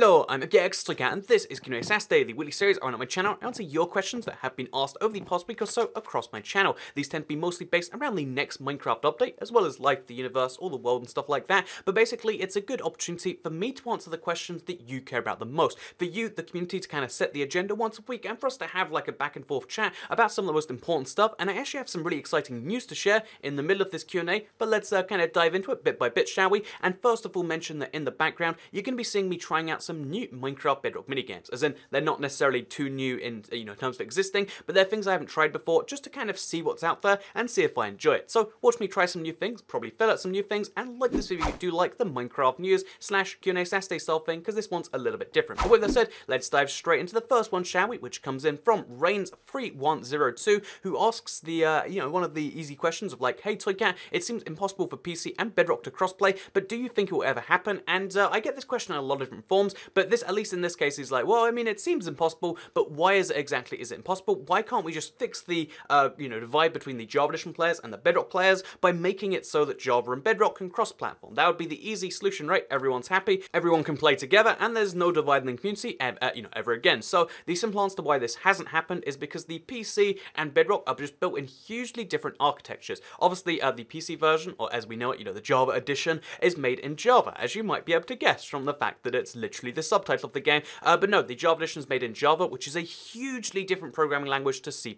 Hello, I'm Aquatic Update, and this is JUST, the weekly series I run on my channel and answer your questions that have been asked over the past week or so across my channel. These tend to be mostly based around the next Minecraft update, as well as life, the universe, or the world and stuff like that, but basically it's a good opportunity for me to answer the questions that you care about the most, for you, the community, to kind of set the agenda once a week, and for us to have like a back and forth chat about some of the most important stuff. And I actually have some really exciting news to share in the middle of this Q&A, but let's kind of dive into it bit by bit, shall we? And first of all, mention that in the background, you're going to be seeing me trying out some new Minecraft Bedrock minigames, as in they're not necessarily too new in terms of existing, but they're things I haven't tried before, just to kind of see what's out there and see if I enjoy it. So watch me try some new things, probably fill out some new things, and like this video if you do like the Minecraft news / Q&A Saturday style thing, because this one's a little bit different. But with that said, let's dive straight into the first one, shall we? Which comes in from Reigns3102, who asks the one of the easy questions of like, hey Toycat, it seems impossible for PC and Bedrock to crossplay, but do you think it will ever happen? And I get this question in a lot of different forms, but this, at least in this case, is like, well, I mean, it seems impossible, but why is it impossible? Why can't we just fix the divide between the Java Edition players and the Bedrock players by making it so that Java and Bedrock can cross-platform? That would be the easy solution, right? Everyone's happy, everyone can play together, and there's no divide in the community ever again. So the simple answer to why this hasn't happened is because the PC and Bedrock are just built in hugely different architectures. Obviously, the PC version, or as we know it, the Java Edition, is made in Java, as you might be able to guess from the fact that it's literally the subtitle of the game. But no, the Java Edition is made in Java, which is a hugely different programming language to C++.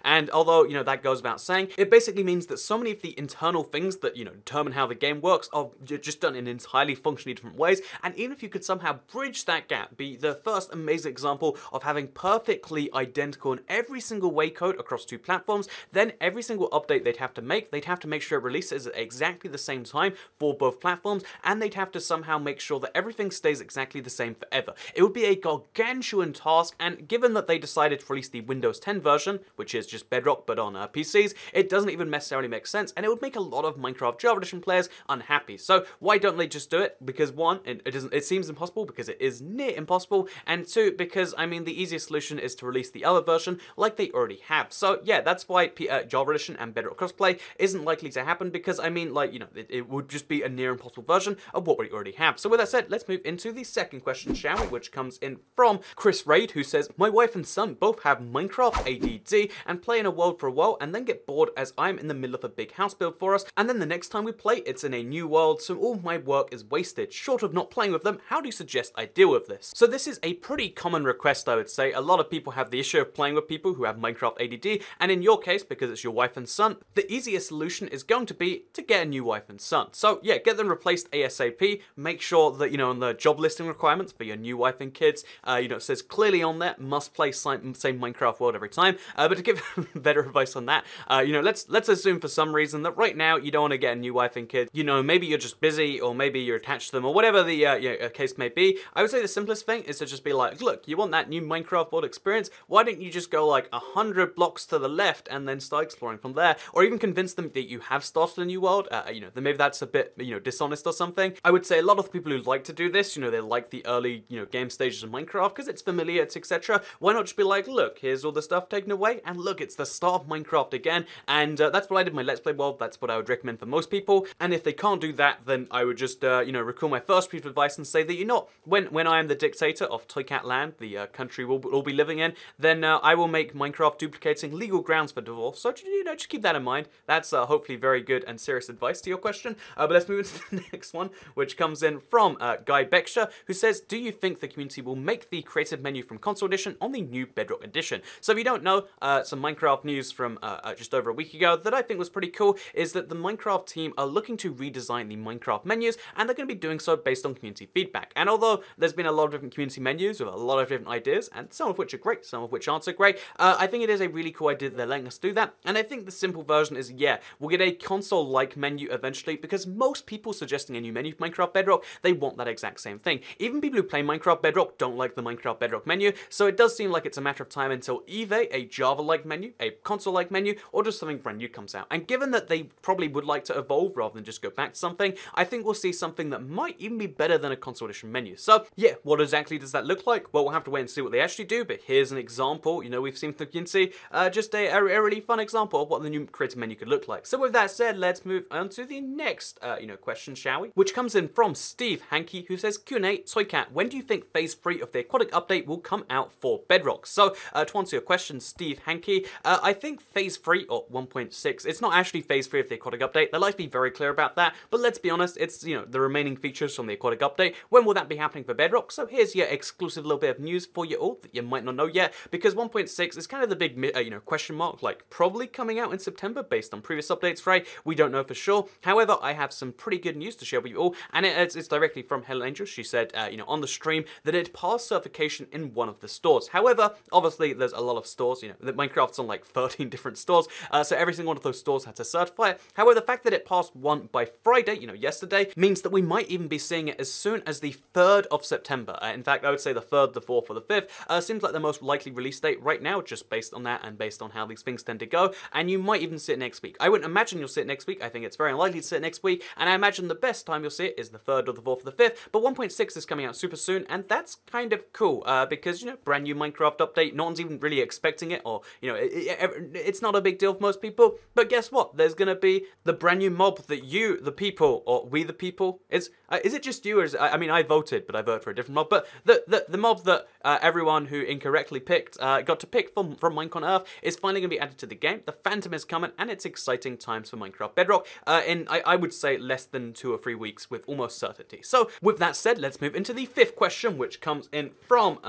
And although, that goes without saying, it basically means that so many of the internal things that, determine how the game works are just done in entirely functionally different ways. And even if you could somehow bridge that gap, be the first amazing example of having perfectly identical in every single way code across two platforms, then every single update they'd have to make sure it releases at exactly the same time for both platforms, and they'd have to somehow make sure that everything stays exactly the same forever. It would be a gargantuan task, and given that they decided to release the Windows 10 version, which is just Bedrock but on PCs, it doesn't even necessarily make sense, and it would make a lot of Minecraft Java Edition players unhappy. So why don't they just do it? Because one, it seems impossible because it is near impossible, and two, because I mean the easiest solution is to release the other version like they already have. So yeah, that's why Java Edition and Bedrock crossplay isn't likely to happen, because I mean, like, it would just be a near impossible version of what we already have. So with that said, let's move into the second question, shall we, which comes in from Chris Raid, who says, my wife and son both have Minecraft ADD and play in a world for a while and then get bored as I'm in the middle of a big house build for us, and then the next time we play it's in a new world, so all my work is wasted. Short of not playing with them, how do you suggest I deal with this? So this is a pretty common request, I would say. A lot of people have the issue of playing with people who have Minecraft ADD, and in your case, because it's your wife and son, the easiest solution is going to be to get a new wife and son. So yeah, get them replaced ASAP. Make sure that, on the job listing requirements for your new wife and kids, it says clearly on there, must play same Minecraft world every time. But to give better advice on that, let's assume for some reason that right now you don't want to get a new wife and kids. Maybe you're just busy, or maybe you're attached to them, or whatever the case may be. I would say the simplest thing is to just be like, look, you want that new Minecraft world experience? Why don't you just go like 100 blocks to the left and then start exploring from there? Or even convince them that you have started a new world. Then maybe that's a bit, dishonest or something. I would say a lot of people who like to do this, they like the early, game stages of Minecraft because it's familiar, it's etc. Why not just be like, look, here's all the stuff taken away, and look, it's the start of Minecraft again. And that's what I did in my Let's Play world. That's what I would recommend for most people. And if they can't do that, then I would just, recall my first piece of advice and say that, when I am the dictator of Toycat Land, the country we'll all be living in, then I will make Minecraft duplicating legal grounds for divorce. So, just keep that in mind. That's hopefully very good and serious advice to your question. But let's move into the next one, which comes in from Guy Bextra, who says, do you think the community will make the creative menu from Console Edition on the new Bedrock Edition? So if you don't know, some Minecraft news from just over a week ago that I think was pretty cool is that the Minecraft team are looking to redesign the Minecraft menus, and they're going to be doing so based on community feedback. And although there's been a lot of different community menus with a lot of different ideas, and some of which are great, some of which aren't so great, I think it is a really cool idea that they're letting us do that. And I think the simple version is, yeah, we'll get a console-like menu eventually, because most people suggesting a new menu for Minecraft Bedrock, they want that exact same thing. Even people who play Minecraft Bedrock don't like the Minecraft Bedrock menu, so it does seem like it's a matter of time until either a Java-like menu, a console-like menu, or just something brand new comes out. And given that they probably would like to evolve rather than just go back to something, I think we'll see something that might even be better than a console edition menu. So yeah, what exactly does that look like? Well, we'll have to wait and see what they actually do, but here's an example. We've seen from the community, just a really fun example of what the new creative menu could look like. So with that said, let's move on to the next question, shall we? Which comes in from Steve Hankey, who says, Q&A, Q&A, Toycat, when do you think Phase 3 of the Aquatic Update will come out for Bedrock? So, to answer your question, Steve Hankey, I think Phase 3, or 1.6, it's not actually Phase 3 of the Aquatic Update. They'd like to be very clear about that, but let's be honest, it's, you know, the remaining features from the Aquatic Update. When will that be happening for Bedrock? So here's your exclusive little bit of news for you all that you might not know yet, because 1.6 is kind of the big, you know, question mark, like probably coming out in September based on previous updates, right? We don't know for sure. However, I have some pretty good news to share with you all, and it's directly from Helen Angel. She said, you know, on the stream that it passed certification in one of the stores. However, obviously, there's a lot of stores, you know, that Minecraft's on like 13 different stores, so every single one of those stores had to certify it. However, the fact that it passed one by Friday, you know, yesterday, means that we might even be seeing it as soon as the 3rd of September. In fact, I would say the 3rd, the 4th, or the 5th seems like the most likely release date right now, just based on that and based on how these things tend to go, and you might even see it next week. I wouldn't imagine you'll see it next week. I think it's very unlikely to see it next week, and I imagine the best time you'll see it is the 3rd or the 4th or the 5th, but 1.6 is coming out super soon, and that's kind of cool, because, you know, brand new Minecraft update, no one's even really expecting it, or, you know, it's not a big deal for most people, but guess what? There's gonna be the brand new mob that you, the people, or we the people, is it just you, or is it, I mean, I voted, but I voted for a different mob, but the mob that everyone who incorrectly picked, got to pick from Minecraft on Earth is finally going to be added to the game. The Phantom is coming, and it's exciting times for Minecraft Bedrock, in, I would say, less than 2 or 3 weeks with almost certainty. So, with that said, let's move into the 5th question, which comes in from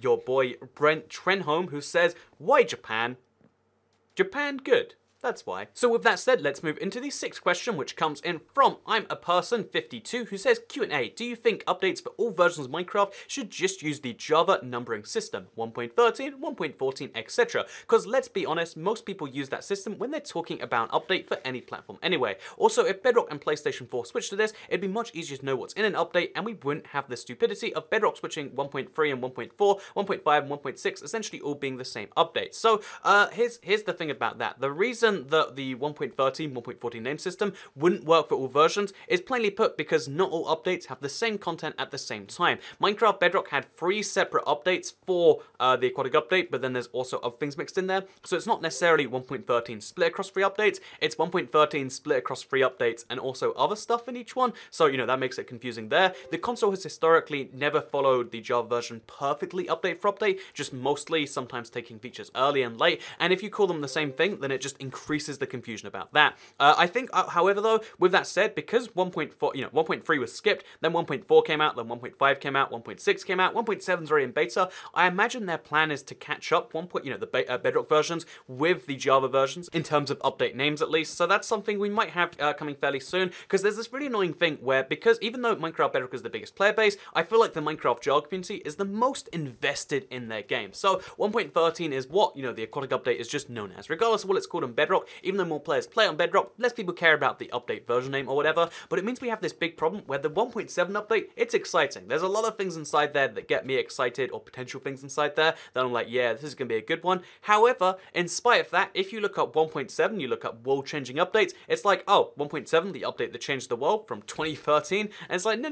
your boy Brent Trenholm, who says, why Japan? Japan good. That's why. So with that said, let's move into the 6th question, which comes in from I'm a Person 52, who says, Q&A, do you think updates for all versions of Minecraft should just use the Java numbering system, 1.13, 1.14, etc.? Because let's be honest, most people use that system when they're talking about an update for any platform anyway. Also, if Bedrock and PlayStation 4 switched to this, it'd be much easier to know what's in an update, and we wouldn't have the stupidity of Bedrock switching 1.3 and 1.4, 1.5 and 1.6 essentially all being the same update. So here's the thing about that. The reason that the 1.13, 1.14 name system wouldn't work for all versions is plainly put because not all updates have the same content at the same time. Minecraft Bedrock had 3 separate updates for the Aquatic Update, but then there's also other things mixed in there. So it's not necessarily 1.13 split across 3 updates, it's 1.13 split across 3 updates and also other stuff in each one. So, you know, that makes it confusing there. The console has historically never followed the Java version perfectly update for update, just mostly sometimes taking features early and late. And if you call them the same thing, then it just increases the confusion about that. I think, however, though, with that said, because 1.4, you know, 1.3 was skipped, then 1.4 came out, then 1.5 came out, 1.6 came out, 1.7's already in beta. I imagine their plan is to catch up the Bedrock versions with the Java versions in terms of update names at least. So that's something we might have coming fairly soon, because there's this really annoying thing where, because even though Minecraft Bedrock is the biggest player base, I feel like the Minecraft Java community is the most invested in their game. So 1.13 is what, you know, the Aquatic Update is just known as. Regardless of what it's called on Bedrock, even though more players play on Bedrock, less people care about the update version name or whatever, but it means we have this big problem where the 1.7 update, it's exciting. There's a lot of things inside there that get me excited, or potential things inside there that I'm like, yeah, this is going to be a good one. However, in spite of that, if you look up 1.7, you look up world-changing updates, it's like, oh, 1.7, the update that changed the world from 2013, and it's like, no,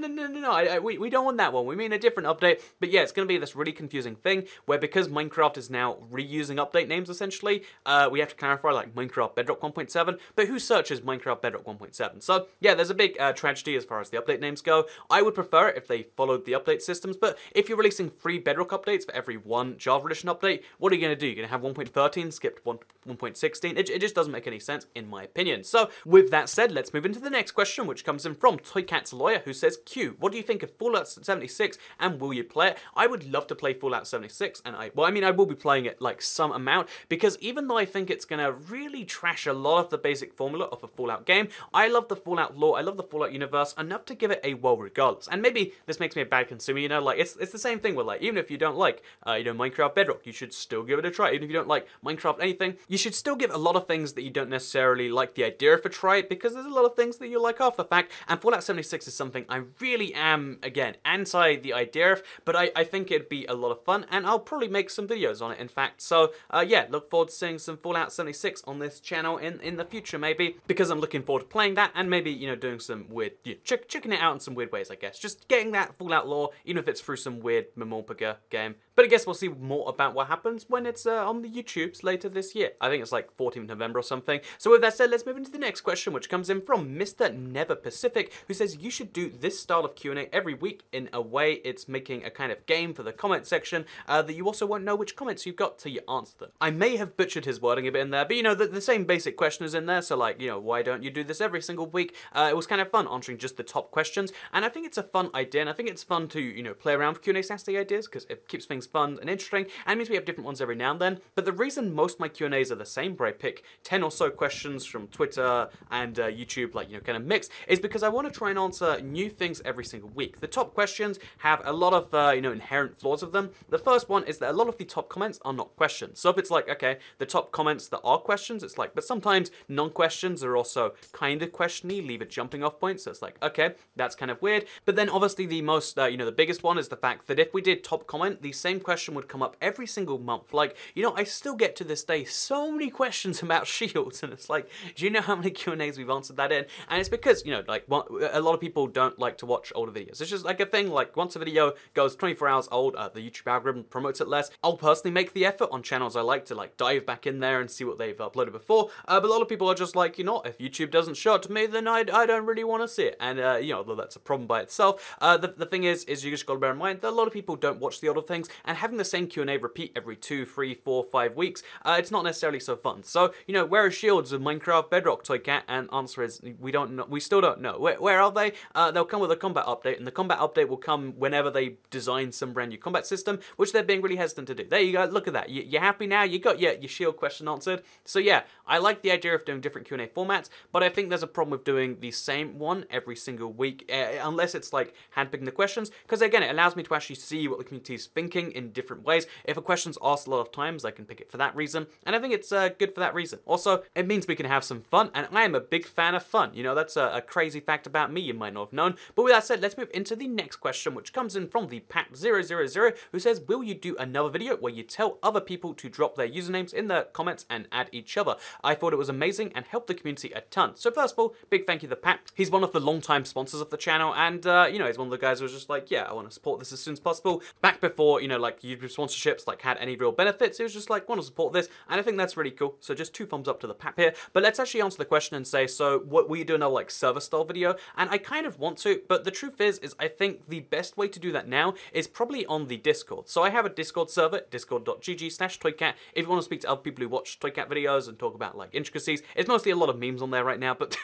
we don't want that one, we mean a different update. But yeah, it's going to be this really confusing thing where, because Minecraft is now reusing update names essentially, we have to clarify like Minecraft Bedrock 1.7, but who searches Minecraft Bedrock 1.7? So yeah, there's a big tragedy as far as the update names go. I would prefer it if they followed the update systems, but if you're releasing 3 Bedrock updates for every 1 Java Edition update, what are you going to do? You're going to have 1.13 skipped 1.16? It just doesn't make any sense, in my opinion. So with that said, let's move into the next question, which comes in from Toycat's Lawyer, who says, Q, what do you think of Fallout 76, and will you play it? I would love to play Fallout 76, and I will be playing it like some amount, because even though I think it's going to really trash a lot of the basic formula of a Fallout game, I love the Fallout lore, I love the Fallout universe enough to give it a whirl regardless. And maybe this makes me a bad consumer, you know, like, it's the same thing where, like, even if you don't like, Minecraft Bedrock, you should still give it a try. Even if you don't like Minecraft anything, you should still give a lot of things that you don't necessarily like the idea of a try, because there's a lot of things that you like after the fact, and Fallout 76 is something I really am, again, anti the idea of, but I think it'd be a lot of fun, and I'll probably make some videos on it, in fact. So, yeah, look forward to seeing some Fallout 76 on this this channel in the future, maybe, because I'm looking forward to playing that, and maybe, you know, doing some weird, checking it out in some weird ways, I guess. Just getting that Fallout lore, even if it's through some weird Memorpaga game. But I guess we'll see more about what happens when it's on the YouTubes later this year. I think it's like 14th November or something. So with that said, let's move into the next question, which comes in from Mr. Never Pacific, who says you should do this style of Q&A every week. In a way, it's making a kind of game for the comment section that you also won't know which comments you've got till you answer them. I may have butchered his wording a bit in there, but you know, the same basic question is in there, so like, you know, why don't you do this every single week? It was kind of fun answering just the top questions, and I think it's a fun idea, and I think it's fun to, you know, play around with Q&A Saturday ideas, because it keeps things fun and interesting, and it means we have different ones every now and then. But the reason most of my Q&As are the same, where I pick 10 or so questions from Twitter and YouTube, like, you know, kind of mixed, is because I want to try and answer new things every single week. The top questions have a lot of, you know, inherent flaws of them. The first one is that a lot of the top comments are not questions. So if it's like, okay, the top comments that are questions, it's like, but sometimes non-questions are also kind of questiony, leave a jumping off point, so it's like, okay, that's kind of weird. But then obviously the most, you know, the biggest one is the fact that if we did top comment, the same question would come up every single month. Like, you know, I still get to this day so many questions about shields, and it's like, do you know how many Q&As we've answered that in? And it's because, you know, like, a lot of people don't like to watch older videos. It's just like a thing, like, once a video goes 24 hours old, the YouTube algorithm promotes it less. I'll personally make the effort on channels I like to, like, dive back in there and see what they've uploaded before, but a lot of people are just like, you know, if YouTube doesn't show it to me, then I don't really want to see it. And, you know, although that's a problem by itself, the thing is you just gotta bear in mind that a lot of people don't watch the older things, and having the same Q&A repeat every 2, 3, 4, 5 weeks, it's not necessarily so fun. So, you know, where are shields of Minecraft Bedrock, Toy Cat? And answer is, we don't know. We still don't know. Where are they? They'll come with a combat update, and the combat update will come whenever they design some brand new combat system, which they're being really hesitant to do. There you go. Look at that. You're happy now? You got your shield question answered. So yeah, I like the idea of doing different Q&A formats, but I think there's a problem with doing the same one every single week, unless it's like handpicking the questions, because again, it allows me to actually see what the community is thinking in different ways. If a question's asked a lot of times, I can pick it for that reason, and I think it's good for that reason. Also, it means we can have some fun, and I am a big fan of fun. You know, that's a crazy fact about me you might not have known. But with that said, let's move into the next question, which comes in from the Pat000, who says, will you do another video where you tell other people to drop their usernames in the comments and add each other? I thought it was amazing and helped the community a ton. So first of all, big thank you to Pat. He's one of the long-time sponsors of the channel, and you know, he's one of the guys who was just like, yeah, I want to support this as soon as possible. Back before, you know, like YouTube sponsorships like had any real benefits, it was just like, want to support this, and I think that's really cool. So just 2 thumbs up to the Pat here. But let's actually answer the question and say, so what will you do another like server style video? And I kind of want to, but the truth is I think the best way to do that now is probably on the Discord. So I have a Discord server, discord.gg/toycat. If you want to speak to other people who watch Toycat videos and talk about like intricacies, it's mostly a lot of memes on there right now, but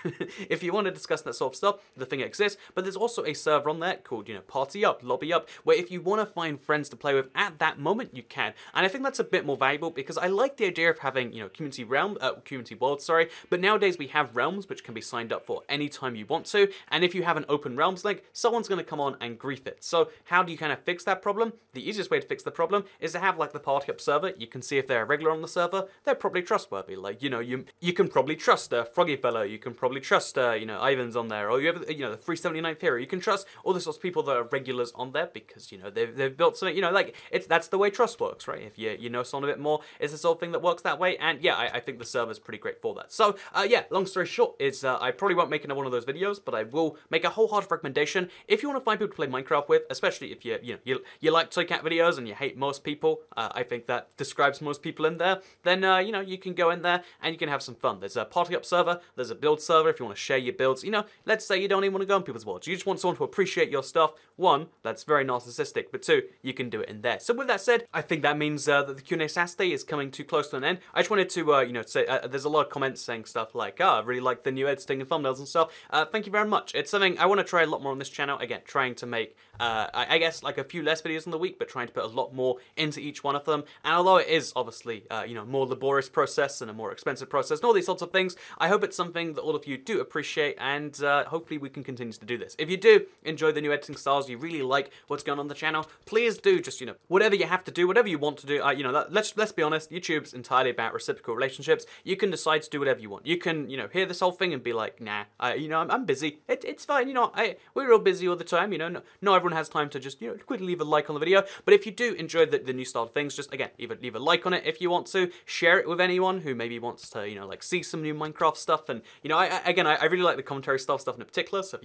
if you want to discuss that sort of stuff, the thing exists. But there's also a server on there called, you know, Party Up, Lobby Up, where if you want to find friends to play with at that moment, you can. And I think that's a bit more valuable because I like the idea of having, you know, community worlds, sorry, but nowadays we have realms which can be signed up for anytime you want to, and if you have an open realms link, someone's going to come on and grief it. So how do you kind of fix that problem? The easiest way to fix the problem is to have like the Party Up server. You can see if they're a regular on the server, they're probably trustworthy. Like, you know, you can probably trust Froggy Fellow, you can probably trust, you know, Ivan's on there, or you have, you know, the 379th hero. You can trust all the sorts of people that are regulars on there because, you know, they've built something, you know, like, that's the way trust works, right? If you know someone a bit more, it's the sort of thing that works that way, and yeah, I think the server's pretty great for that. So, yeah, long story short is I probably won't make another one of those videos, but I will make a wholehearted recommendation. If you want to find people to play Minecraft with, especially if you like Toycat videos and you hate most people, I think that describes most people in there, then, you know, you can go in there and you can have some fun. There's a Party Up server, there's a build server if you want to share your builds. You know, let's say you don't even want to go on people's worlds. You just want someone to appreciate your stuff. 1, that's very narcissistic, but 2, you can do it in there. So with that said, I think that means that the Q&A Saturday is coming too close to an end. I just wanted to, you know, say, there's a lot of comments saying stuff like, I really like the new editing and thumbnails and stuff. Thank you very much. It's something I want to try a lot more on this channel. Again, trying to make, I guess, like a few less videos in the week, but trying to put a lot more into each one of them. And although it is obviously, you know, more laborious process and a more expensive process and all these sorts of things, I hope it's something that all of you do appreciate, and hopefully we can continue to do this. If you do enjoy the new editing styles, you really like what's going on the channel, please do just, you know, whatever you have to do, whatever you want to do. You know, let's be honest, YouTube's entirely about reciprocal relationships. You can decide to do whatever you want. You can, you know, hear this whole thing and be like, nah, you know, I'm busy. It's fine, you know, we're all busy all the time, you know, not everyone has time to just, you know, quickly leave a like on the video. But if you do enjoy the new style of things, just, again, either leave a like on it if you want to, share it with anyone who maybe maybe wants to, you know, like see some new Minecraft stuff. And, you know, I really like the commentary stuff in particular. So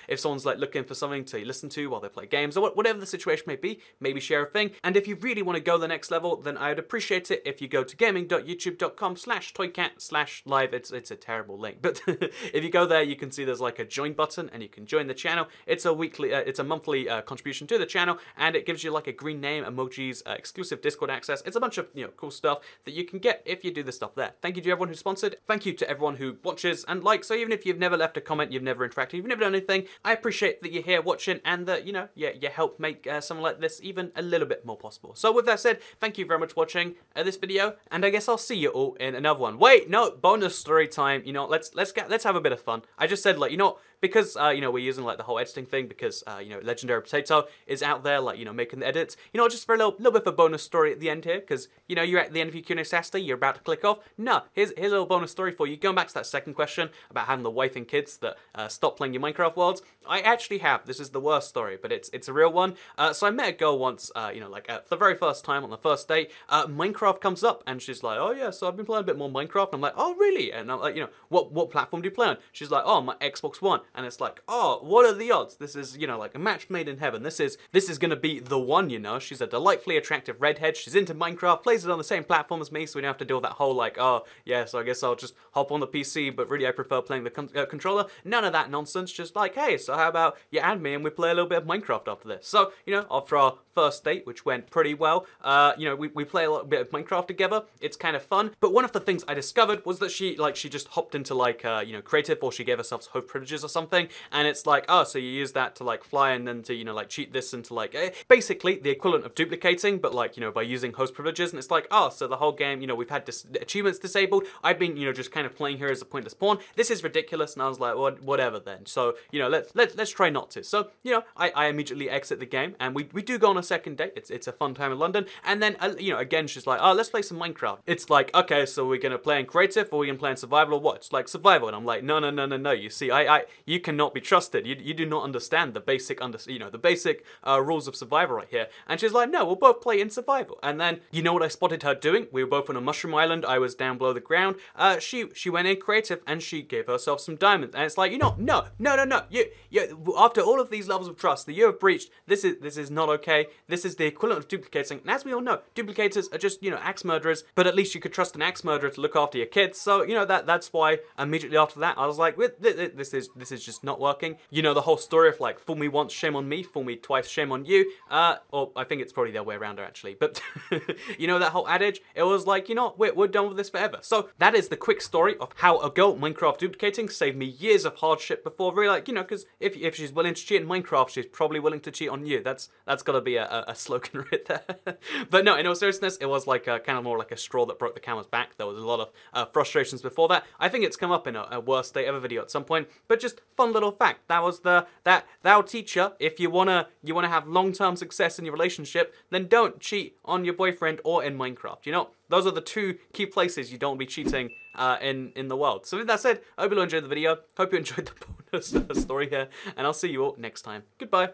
if someone's like looking for something to listen to while they play games or whatever the situation may be, maybe share a thing. And if you really want to go the next level, then I would appreciate it if you go to gaming.youtube.com/toycat/live. It's a terrible link, but if you go there, you can see there's like a join button and you can join the channel. It's a monthly contribution to the channel, and it gives you like a green name, emojis, exclusive Discord access. It's a bunch of, you know, cool stuff that you can get if you do the stuff there. Thank you to everyone who sponsored. Thank you to everyone who watches and likes. So even if you've never left a comment, you've never interacted, you've never done anything, I appreciate that you're here watching and that, you know, you help make something like this even a little bit more possible. So with that said, thank you very much for watching this video, and I guess I'll see you all in another one. Wait, no, bonus story time. You know, let's have a bit of fun. I just said, like, you know, because you know, we're using like the whole editing thing because you know, Legendary Potato is out there, like, you know, making the edits. You know, just for a little bit of a bonus story at the end here, because, you know, you're at the end of your Q&A Saturday, you're about to click off. No, here's a little bonus story for you. Going back to that second question about having the wife and kids that stop playing your Minecraft worlds, I actually have. This is the worst story, but it's a real one. So I met a girl once, you know, like for the very first time on the first date. Minecraft comes up and she's like, oh yeah, so I've been playing a bit more Minecraft. And I'm like, oh really? And I'm like, you know, what platform do you play on? She's like, oh, my Xbox One. And it's like, oh, what are the odds? This is, you know, like a match made in heaven. This is gonna be the one, you know. She's a delightfully attractive redhead. She's into Minecraft, plays it on the same platform as me, so we don't have to deal with that whole like, oh yeah, so I guess I'll just hop on the PC, but really I prefer playing the controller. None of that nonsense. Just like, hey, so how about you add me and we play a little bit of Minecraft after this? So, you know, after our first date, which went pretty well, you know, we play a little bit of Minecraft together. It's kind of fun. But one of the things I discovered was that she just hopped into like, you know, creative, or she gave herself host privileges or something. And it's like, oh, so you use that to like fly and then to, you know, like cheat this into like, basically the equivalent of duplicating, but like, you know, by using host privileges. And it's like, oh, so the whole game, you know, we've had achievements disabled. I've been, you know, just kind of playing here as a pointless pawn. This is ridiculous. And I was like, well, whatever then. So, you know, let's try not to. So, you know, I immediately exit the game, and we do go on a second date. It's a fun time in London. And then, you know, again, she's like, oh, let's play some Minecraft. It's like, okay, so we're gonna play in creative, or we're gonna play in survival, or what? It's like survival. And I'm like, no. You see, you cannot be trusted. You do not understand the basic, rules of survival right here. And she's like, no, we'll both play in survival. And then, you know what I spotted her doing? We were both on a mushroom island. I was down below the ground. She went in creative and she gave herself some diamonds. And it's like, you know, no. You after all of these levels of trust that you have breached, this is not okay. This is the equivalent of duplicating. And as we all know, duplicators are just, you know, axe murderers. But at least you could trust an axe murderer to look after your kids. So, you know, that's why immediately after that, I was like, this is just not working. You know, the whole story of like, fool me once, shame on me, fool me twice, shame on you. Or I think it's probably the other way around actually. But you know that whole adage? It was like, you know, we're done with this forever. So that is the quick story of how a girl Minecraft duplicating saved me years of hardship before. Really, like, you know, because if she's willing to cheat in Minecraft, she's probably willing to cheat on you. That's gotta be a slogan right there. But no, in all seriousness, it was like kind of more like a straw that broke the camel's back. There was a lot of frustrations before that. I think it's come up in a worst day ever video at some point. But just fun little fact. That was that'll teach you, if you wanna have long-term success in your relationship, then don't cheat on your boyfriend or in Minecraft. You know, those are the two key places you don't be cheating in the world. So with that said, I hope you all enjoyed the video. Hope you enjoyed the bonus story here, and I'll see you all next time. Goodbye.